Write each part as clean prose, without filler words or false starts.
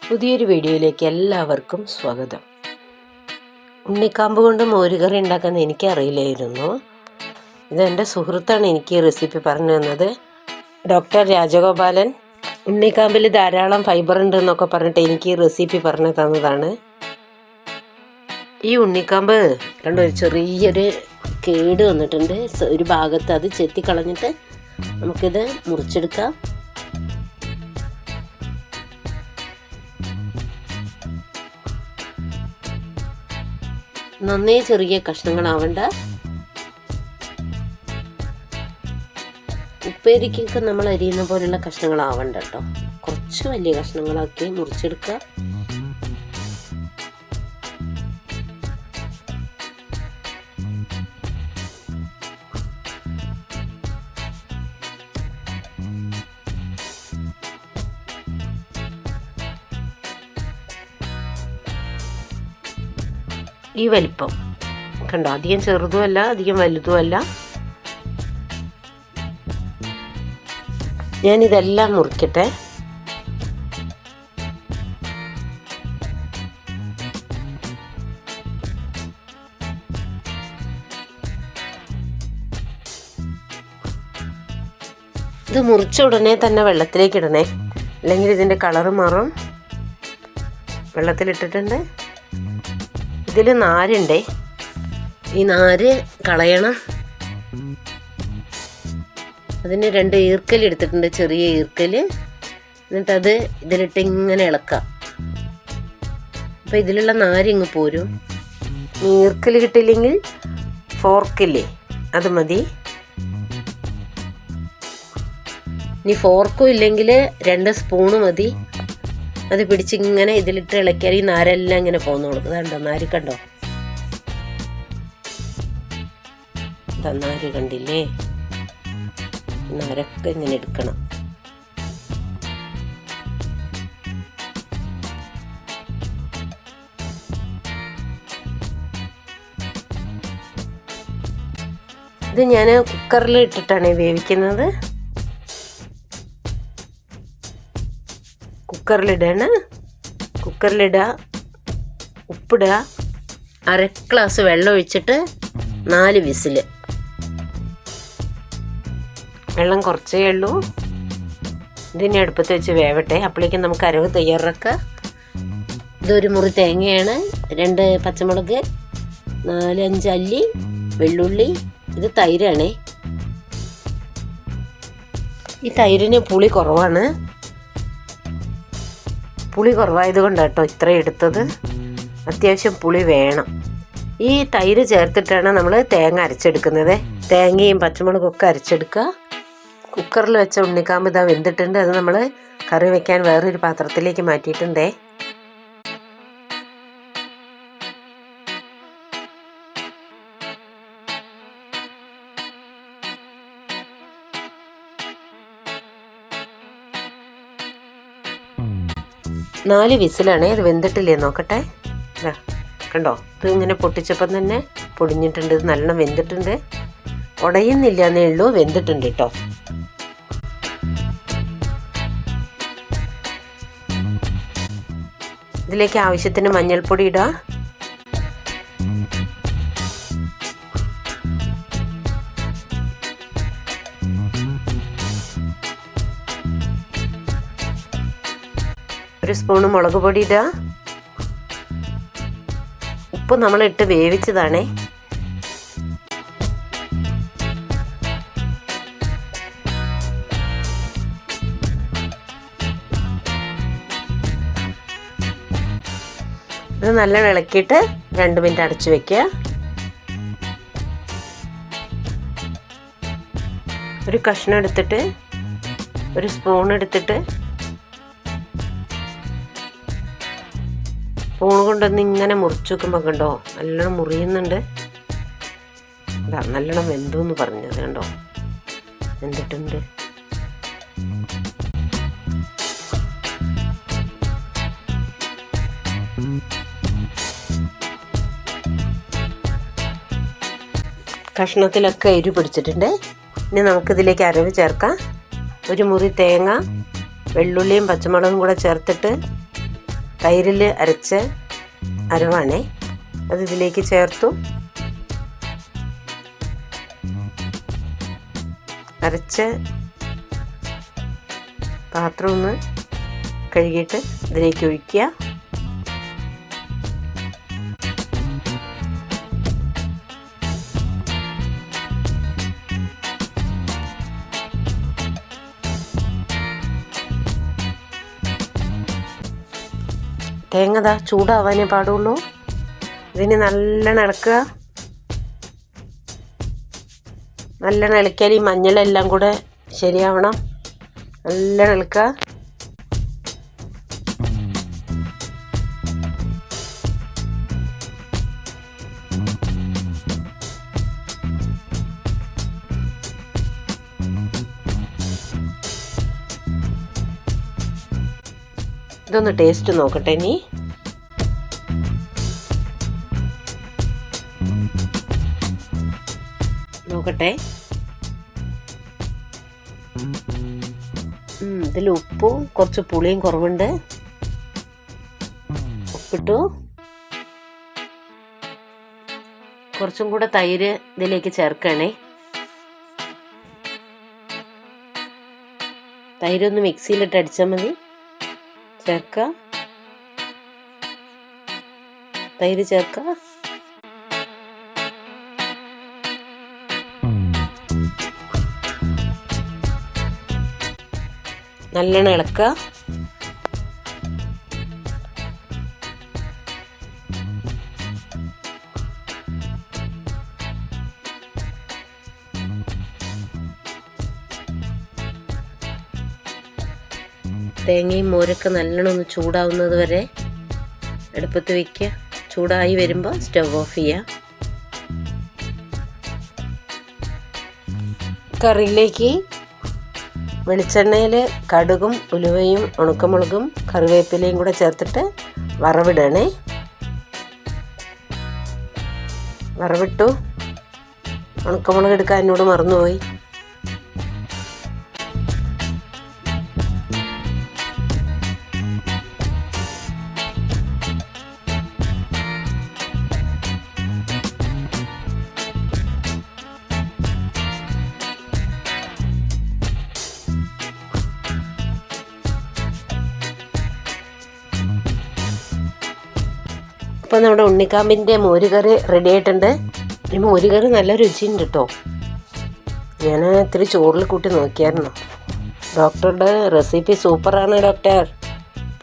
പുതിയൊരു വീഡിയോയിലേക്ക് എല്ലാവർക്കും സ്വാഗതം. ഉണ്ണിക്കാമ്പ് കൊണ്ട് മോരുകറി ഉണ്ടാക്കാൻ എനിക്കറിയില്ലായിരുന്നു. ഇതെൻ്റെ സുഹൃത്താണ് എനിക്ക് ഈ റെസിപ്പി പറഞ്ഞു തന്നത്. ഡോക്ടർ രാജഗോപാലൻ ഉണ്ണിക്കാമ്പിൽ ധാരാളം ഫൈബർ ഉണ്ട് എന്നൊക്കെ പറഞ്ഞിട്ട് എനിക്ക് ഈ റെസിപ്പി പറഞ്ഞു തന്നതാണ്. ഈ ഉണ്ണിക്കാമ്പ് കണ്ട ഒരു ചെറിയൊരു കേട് വന്നിട്ടുണ്ട്. ഒരു ഭാഗത്ത് അത് ചെത്തിക്കളഞ്ഞിട്ട് നമുക്കിത് മുറിച്ചെടുക്കാം. നന്നേ ചെറിയ കഷ്ണങ്ങളാവണ്ട. ഉപ്പേരിക്കൊക്കെ നമ്മൾ അരിയുന്ന പോലുള്ള കഷ്ണങ്ങളാവണ്ട കേട്ടോ. കുറച്ച് വലിയ കഷ്ണങ്ങളാക്കി മുറിച്ചെടുക്കുക. ഈ വലിപ്പം കണ്ടോ, അധികം ചെറുതുമല്ല അധികം വലുതുമല്ല. ഞാനിതെല്ലാം മുറിക്കട്ടെ. ഇത് മുറിച്ച ഉടനെ തന്നെ വെള്ളത്തിലേക്ക് ഇടണേ, അല്ലെങ്കിൽ ഇതിൻ്റെ കളറ് മാറും. വെള്ളത്തിലിട്ടിട്ടുണ്ട്. ഇതിൽ നാരുണ്ടേ, ഈ നാര് കളയണം. അതിന് 2 ഈർക്കൽ എടുത്തിട്ടുണ്ട്, ചെറിയ ഈർക്കൽ. എന്നിട്ടത് ഇതിലിട്ട് ഇങ്ങനെ ഇളക്കാം. അപ്പം ഇതിലുള്ള നാര് ഇങ്ങ് പോരും. ഈർക്കൽ കിട്ടില്ലെങ്കിൽ ഫോർക്കില്ലേ, അത് മതി. ഇനി ഫോർക്കും ഇല്ലെങ്കിൽ 2 സ്പൂണ് മതി. അത് പിടിച്ചിങ്ങനെ ഇതിലിട്ട് ഇളക്കിയാൽ ഈ നാരെല്ലാം ഇങ്ങനെ പോന്നോളൂ. കണ്ടോ നാര്, കണ്ടോ നാര് കണ്ടില്ലേ? നാരൊക്കെ ഇങ്ങനെ എടുക്കണം. ഇത് ഞാൻ കുക്കറിൽ ഇട്ടിട്ടാണ് വേവിക്കുന്നത്. കുക്കറിലിടുക, ഉപ്പിടുക, 1/2 ഗ്ലാസ് വെള്ളം ഒഴിച്ചിട്ട് 4 വിസിൽ. വെള്ളം കുറച്ചേ ഉള്ളൂ. ഇതിനെ അടുപ്പത്ത് വെച്ച് വേവട്ടെ. അപ്പോഴേക്കും നമുക്ക് അരവ് തയ്യാറാക്കാം. ഇതൊരു മുറി തേങ്ങയാണ്, 2 പച്ചമുളക്, 4-5 അല്ലി വെള്ളുള്ളി. ഇത് തൈരാണേ. ഈ തൈരിന് പുളി കുറവാണ്. പുളി കുറവായത് കൊണ്ടാണ് കേട്ടോ ഇത്രയും എടുത്തത്. അത്യാവശ്യം പുളി വേണം. ഈ തൈര് ചേർത്തിട്ടാണ് നമ്മൾ തേങ്ങ അരച്ചെടുക്കുന്നത്. തേങ്ങയും പച്ചമുളകും ഒക്കെ അരച്ചെടുക്കുക. കുക്കറിൽ വെച്ച ഉണ്ണിക്കാമ്പ് ഇതാ വെന്തിട്ടുണ്ട്. അത് നമ്മൾ കറി വയ്ക്കാൻ വേറൊരു പാത്രത്തിലേക്ക് മാറ്റിയിട്ടുണ്ടേ. നാല് വിസിലാണ്. ഇത് വെന്തിട്ടില്ലേ നോക്കട്ടെ. കണ്ടോ, ഇത് ഇങ്ങനെ പൊട്ടിച്ചപ്പം തന്നെ പൊടിഞ്ഞിട്ടുണ്ട്. ഇത് നല്ലോണം വെന്തിട്ടുണ്ട്. ഉടയുന്നില്ല എന്നേ ഉള്ളൂ, വെന്തിട്ടുണ്ട് കേട്ടോ. ഇതിലേക്ക് ആവശ്യത്തിന് മഞ്ഞൾപ്പൊടി ഇടുക. ഒരു സ്പൂണ് മുളക് പൊടി ഇടുക. ഉപ്പ് നമ്മളിട്ട് വേവിച്ചതാണേ. ഇത് നല്ല ഇളക്കിയിട്ട് 2 മിനിറ്റ് അടച്ചു വെക്കുക. ഒരു കഷ്ണം എടുത്തിട്ട്, ഒരു സ്പൂൺ എടുത്തിട്ട് സ്പൂൺ കൊണ്ടൊന്ന് ഇങ്ങനെ മുറിച്ച് വെക്കുമ്പോൾ കണ്ടോ നല്ലോണം മുറിയുന്നുണ്ട്. നല്ലോണം വെന്തു എന്ന് പറഞ്ഞത് കണ്ടോ, വെന്തിട്ടുണ്ട്. കഷ്ണത്തിലൊക്കെ എരിവ് പിടിച്ചിട്ടുണ്ട്. ഇനി നമുക്കിതിലേക്ക് അരവ് ചേർക്കാം. ഒരു മുറി തേങ്ങ, വെള്ളുള്ളിയും പച്ചമുളകും കൂടെ ചേർത്തിട്ട് തൈരിൽ അരച്ച അരവാണേ, അത് ഇതിലേക്ക് ചേർത്തു. അരച്ച പാത്രം ഒന്ന് കഴുകിയിട്ട് ഇതിലേക്ക് ഒഴിക്കുക. തേങ്ങ ചൂടാവാനേ പാടുള്ളൂ. ഇതിന് നല്ലോണം ഇളക്കുക. നല്ലോണം ഇളക്കിയാൽ ഈ മഞ്ഞളെല്ലാം കൂടെ ശരിയാവണം. നല്ലോണം ഇളക്കുക. ഇതൊന്ന് ടേസ്റ്റ് നോക്കട്ടെ. ഇനി നോക്കട്ടെ. ഇതിൽ ഉപ്പും കുറച്ച് പുളിയും കുറവുണ്ട്. ഉപ്പിട്ടു. കുറച്ചും കൂടെ തൈര് ഇതിലേക്ക് ചേർക്കണേ. തൈരൊന്ന് മിക്സിയിലിട്ട് അടിച്ചാൽ മതി. ചേർക്കുക. തൈര് ചേർക്കുക. നല്ലോണം ഇളക്കുക. തേങ്ങയും മോരൊക്കെ നല്ലോണം ഒന്ന് ചൂടാവുന്നത് വരെ അടുപ്പത്ത് വയ്ക്കുക. ചൂടായി വരുമ്പോൾ സ്റ്റവ് ഓഫ് ചെയ്യുക. കറിയിലേക്ക് വെളിച്ചെണ്ണയിൽ കടുകും ഉലുവയും ഉണക്കമുളകും കറിവേപ്പിലയും കൂടെ ചേർത്തിട്ട് വറവിടണേ. വറവിട്ടു. ഉണക്കമുളക് എടുക്കാൻ എന്നോട് മറന്നുപോയി. അപ്പോൾ നമ്മുടെ ഉണ്ണിക്കാമ്പിൻ്റെ മോരുകറി റെഡി ആയിട്ടുണ്ട്. ഈ മോരുകറി നല്ല രുചിയുണ്ട് കേട്ടോ. ഞാൻ ഇത്തിരി ചോറിൽ കൂട്ടി നോക്കിയായിരുന്നു. ഡോക്ടറുടെ റെസിപ്പി സൂപ്പറാണ് ഡോക്ടർ.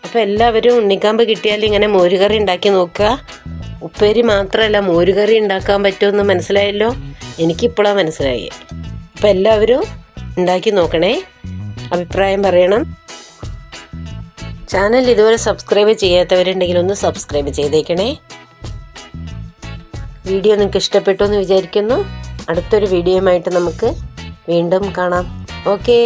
അപ്പോൾ എല്ലാവരും ഉണ്ണിക്കാമ്പ് കിട്ടിയാൽ ഇങ്ങനെ മോരുകറി ഉണ്ടാക്കി നോക്കുക. ഉപ്പേരി മാത്രമല്ല, മോരുകറി ഉണ്ടാക്കാൻ പറ്റുമെന്ന് മനസ്സിലായല്ലോ. എനിക്കിപ്പോഴാണ് മനസ്സിലായി. അപ്പോൾ എല്ലാവരും ഉണ്ടാക്കി നോക്കണേ, അഭിപ്രായം പറയണം. ചാനൽ ഇതുവരെ സബ്സ്ക്രൈബ് ചെയ്യാത്തവരുണ്ടെങ്കിൽ ഒന്ന് സബ്സ്ക്രൈബ് ചെയ്തേക്കണേ. വീഡിയോ നിങ്ങൾക്ക് ഇഷ്ടപ്പെട്ടു എന്ന് വിചാരിക്കുന്നു. അടുത്തൊരു വീഡിയോയുമായിട്ട് നമുക്ക് വീണ്ടും കാണാം. ഓക്കേ.